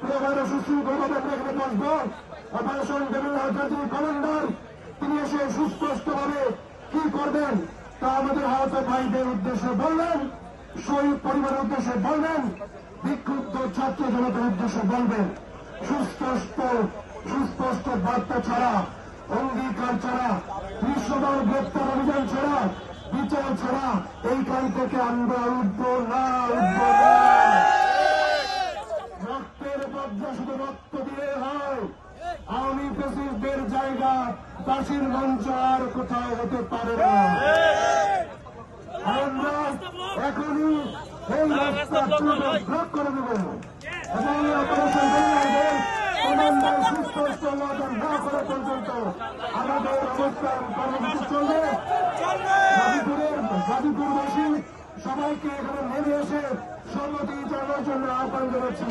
পুরোভাবে সুশৃঙ্খলভাবে আমরা এখানে বসবো। অপারেশন জেনারেল কমান্ডার তিনি এসে সুস্পষ্টভাবে কি করবেন তা আমাদের আহত ভাইদের উদ্দেশ্যে বললেন, শহীদ পরিবারের উদ্দেশ্যে বলবেন, বিক্ষুব্ধ ছাত্র জনতার উদ্দেশ্যে বলবেন। সুস্পষ্ট বার্তা ছাড়া, অঙ্গীকার ছাড়া, বিশ্বদল গ্রেপ্তার অভিযান ছাড়া, বিচার ছাড়া এইখান থেকে আমরা উঠব না। রক্তের বদলা শুধু রক্ত দিয়ে হয়। আওয়ামী ফ্যাসিস্টদের জায়গা ফাঁসির মঞ্চ আর কোথাও হতে পারে না। আমরা এখনই এই রাস্তা ব্লক করে দেব এবং অপারেশন কমান্ডার সুস্পষ্ট অর্ডার না করা পর্যন্ত আমাদের অবস্থান কর্মসূচি চলবে। গাজীপুরবাসী সবাইকে এখানে নেমে এসে সম্মতি জানানোর জন্য আহ্বান জানাচ্ছি।